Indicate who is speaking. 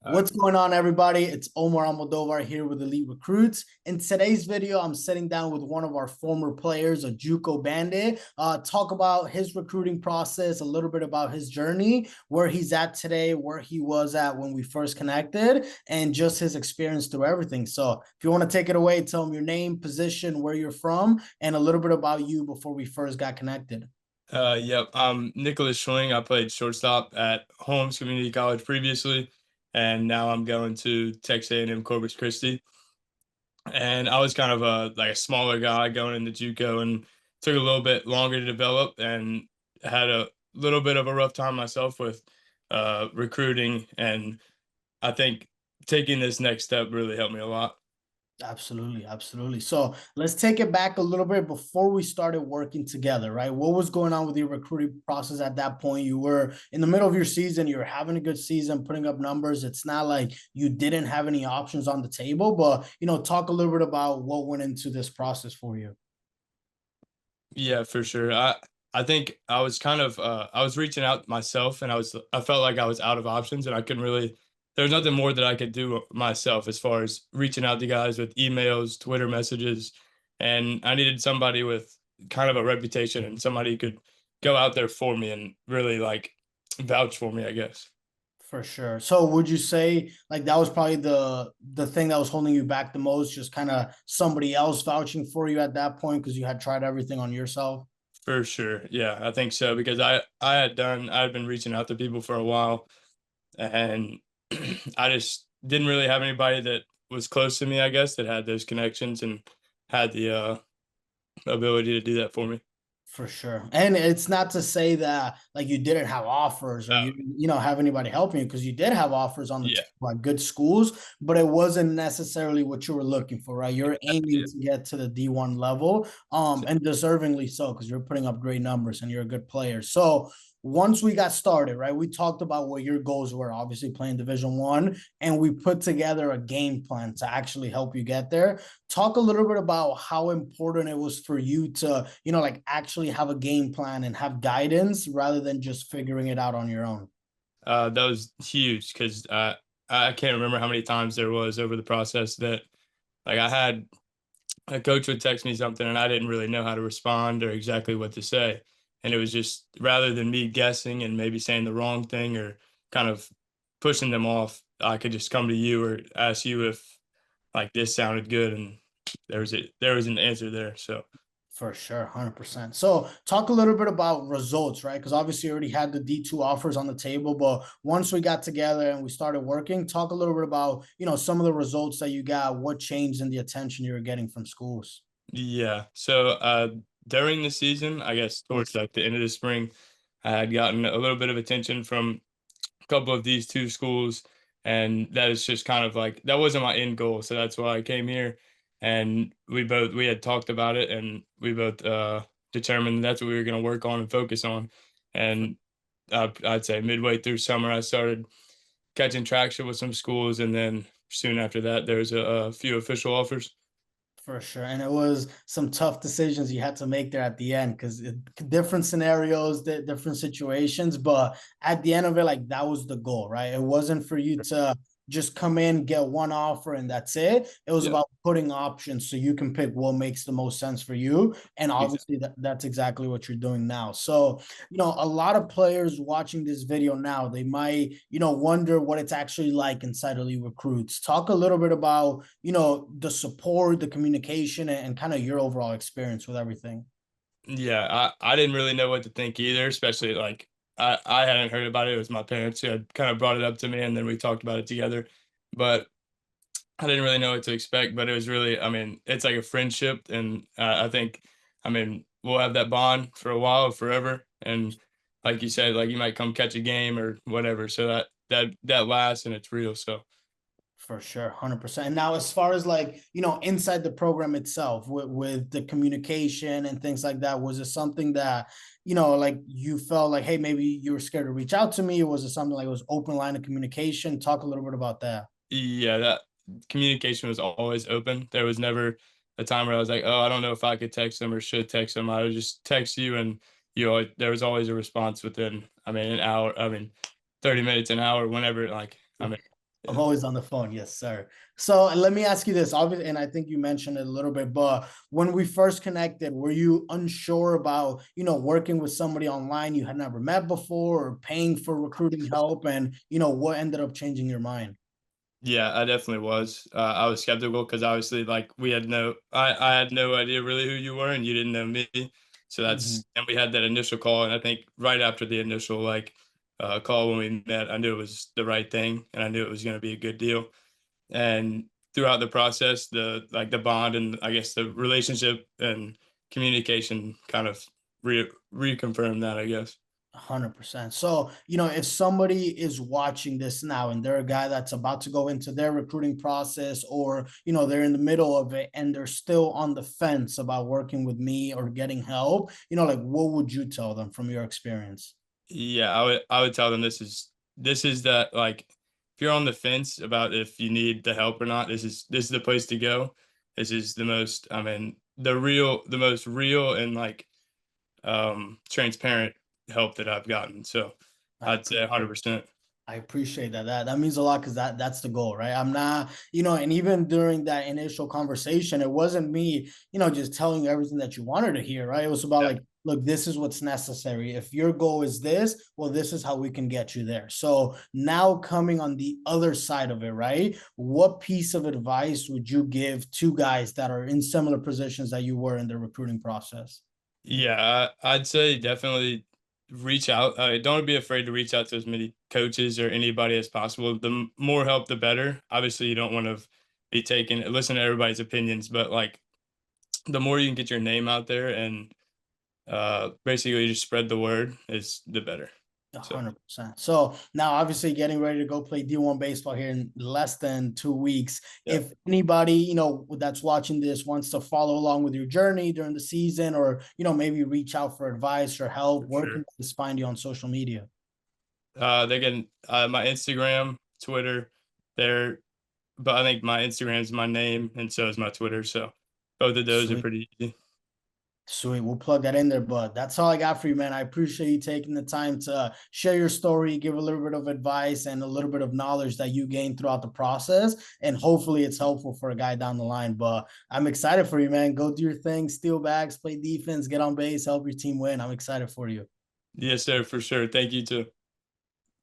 Speaker 1: What's going on, everybody? It's Omar Almodovar here with Elite Recruits. In today's video, I'm sitting down with one of our former players, a JUCO bandit, talk about his recruiting process, a little bit about his journey, where he's at today, where he was at when we first connected, and just his experience through everything. So if you want to take it away, tell him your name, position, where you're from, and a little bit about you before we first got connected.
Speaker 2: Yep, I'm Nicholas Schwing. I played shortstop at Holmes Community College previously, and now I'm going to Texas A&M Corpus Christi. And I was kind of a smaller guy going into JUCO, and took a little bit longer to develop, and had a little bit of a rough time myself with recruiting. And I think taking this next step really helped me a lot.
Speaker 1: Absolutely, absolutely. So let's take it back a little bit before we started working together, right? What was going on with your recruiting process at that point? You were in the middle of your season, you were having a good season, putting up numbers. It's not like you didn't have any options on the table, but talk a little bit about what went into this process for you.
Speaker 2: Yeah, for sure. I think I was kind of I was reaching out myself, and I felt like I was out of options, and I couldn't really there's nothing more that I could do myself as far as reaching out to guys with emails, Twitter messages, and I needed somebody with kind of a reputation and somebody who could go out there for me and really vouch for me, I guess.
Speaker 1: For sure. So would you say like that was probably the thing that was holding you back the most, just kind of somebody else vouching for you at that point because you had tried everything on yourself?
Speaker 2: For sure. Yeah, I think so because I had been reaching out to people for a while, and I just didn't really have anybody that was close to me, I guess, that had those connections and had the ability to do that for me.
Speaker 1: For sure. And it's not to say that like you didn't have offers or
Speaker 2: Oh,
Speaker 1: you have anybody helping you because you did have offers on the
Speaker 2: yeah,
Speaker 1: table at good schools, but it wasn't necessarily what you were looking for, right? You're aiming
Speaker 2: yeah,
Speaker 1: to get to the D1 level, and deservingly so because you're putting up great numbers and you're a good player. So once we got started, right, we talked about what your goals were, obviously playing Division 1, and we put together a game plan to actually help you get there. Talk a little bit about how important it was for you to like actually have a game plan and have guidance rather than just figuring it out on your own.
Speaker 2: that was huge because I can't remember how many times there was over the process that I had a coach would text me something and I didn't really know how to respond or exactly what to say. And it was just rather than me guessing and maybe saying the wrong thing or kind of pushing them off, I could just come to you or ask you if this sounded good, and there was an answer there. So
Speaker 1: For sure, 100%. So talk a little bit about results, right? Because obviously you already had the D2 offers on the table, but once we got together and we started working, talk a little bit about some of the results that you got, what changed in the attention you were getting from schools.
Speaker 2: yeah. So during the season, I guess towards the end of the spring, I had gotten a little bit of attention from a couple of these two schools, and that is just kind of that wasn't my end goal. So that's why I came here, and we had talked about it, and we both determined that's what we were going to work on and focus on. And I'd say midway through summer, I started catching traction with some schools, and then soon after that, there was a few official offers.
Speaker 1: For sure. And it was some tough decisions you had to make there at the end because different scenarios, different situations. But at the end of it, like that was the goal, right? It wasn't for you to just come in, get one offer, and that's it. It was
Speaker 2: Yeah,
Speaker 1: about putting options so you can pick what makes the most sense for you. And
Speaker 2: exactly.
Speaker 1: obviously, that's exactly what you're doing now. So, a lot of players watching this video now, they might, wonder what it's actually like inside Elite Recruits. Talk a little bit about, the support, the communication, and kind of your overall experience with everything.
Speaker 2: Yeah, I didn't really know what to think either, especially I hadn't heard about it. It was my parents who had kind of brought it up to me, and then we talked about it together. But I didn't really know what to expect. But it was really, I mean, it's like a friendship, and I think, I mean, we'll have that bond for a while, forever. And like you said, you might come catch a game or whatever, so that lasts and it's real. So
Speaker 1: For sure, 100%. And now, as far as like, inside the program itself, with the communication and things like that, was it something that, like you felt like, hey, maybe you were scared to reach out to me? Or was it something like it was open line of communication? Talk a little bit about that.
Speaker 2: yeah, that communication was always open. There was never a time where I was like, "Oh, I don't know if I could text them or should text them." I would just text you, and there was always a response within, I mean, an hour. I mean, 30 minutes, an hour, whenever. I mean,
Speaker 1: I'm
Speaker 2: Yeah.
Speaker 1: always on the phone. Yes, sir. So let me ask you this. Obviously, and I think you mentioned it a little bit, but when we first connected, were you unsure about, working with somebody online you had never met before or paying for recruiting help? And, what ended up changing your mind?
Speaker 2: Yeah, I definitely was. I was skeptical because obviously, like, I had no idea really who you were, and you didn't know me. So
Speaker 1: Mhm.
Speaker 2: and we had that initial call, and I think right after the initial call when we met, I knew it was the right thing, and I knew it was going to be a good deal. And throughout the process, the bond and I guess the relationship and communication kind of reconfirmed that, I guess.
Speaker 1: 100%. So, if somebody is watching this now and they're a guy that's about to go into their recruiting process, or, they're in the middle of it and they're still on the fence about working with me or getting help, like what would you tell them from your experience?
Speaker 2: Yeah, I would tell them this is that, like, if you're on the fence about if you need the help or not, this is the place to go. This is the most, I mean, the most real and transparent help that I've gotten. So
Speaker 1: I
Speaker 2: I'd say
Speaker 1: appreciate
Speaker 2: 100%.
Speaker 1: I appreciate that. That means a lot because that's the goal, right? I'm not, and even during that initial conversation, it wasn't me, just telling you everything that you wanted to hear, right? It was about
Speaker 2: Yeah.
Speaker 1: like, look, this is what's necessary. If your goal is this, well, this is how we can get you there. So now coming on the other side of it, right? What piece of advice would you give to guys that are in similar positions that you were in the recruiting process?
Speaker 2: Yeah, I'd say definitely reach out. Don't be afraid to reach out to as many coaches or anybody as possible. The more help, the better. Obviously, you don't want to be taking listen to everybody's opinions, but like the more you can get your name out there and basically just spread the word is the better.
Speaker 1: A
Speaker 2: So
Speaker 1: 100%. So now, obviously, getting ready to go play D1 baseball here in less than 2 weeks.
Speaker 2: yeah,
Speaker 1: If anybody that's watching this wants to follow along with your journey during the season, or maybe reach out for advice or help,
Speaker 2: for
Speaker 1: where can
Speaker 2: sure.
Speaker 1: they just find you on social media?
Speaker 2: They can my Instagram, Twitter, there, but I think my Instagram is my name, and so is my Twitter. So both of those are
Speaker 1: Sweet.
Speaker 2: pretty easy.
Speaker 1: Sweet. We'll plug that in there, but that's all I got for you, man. I appreciate you taking the time to share your story, give a little bit of advice and a little bit of knowledge that you gained throughout the process. And hopefully it's helpful for a guy down the line. But I'm excited for you, man. Go do your thing, steal bags, play defense, get on base, help your team win. I'm excited for you.
Speaker 2: Yes, sir, for sure. Thank you too.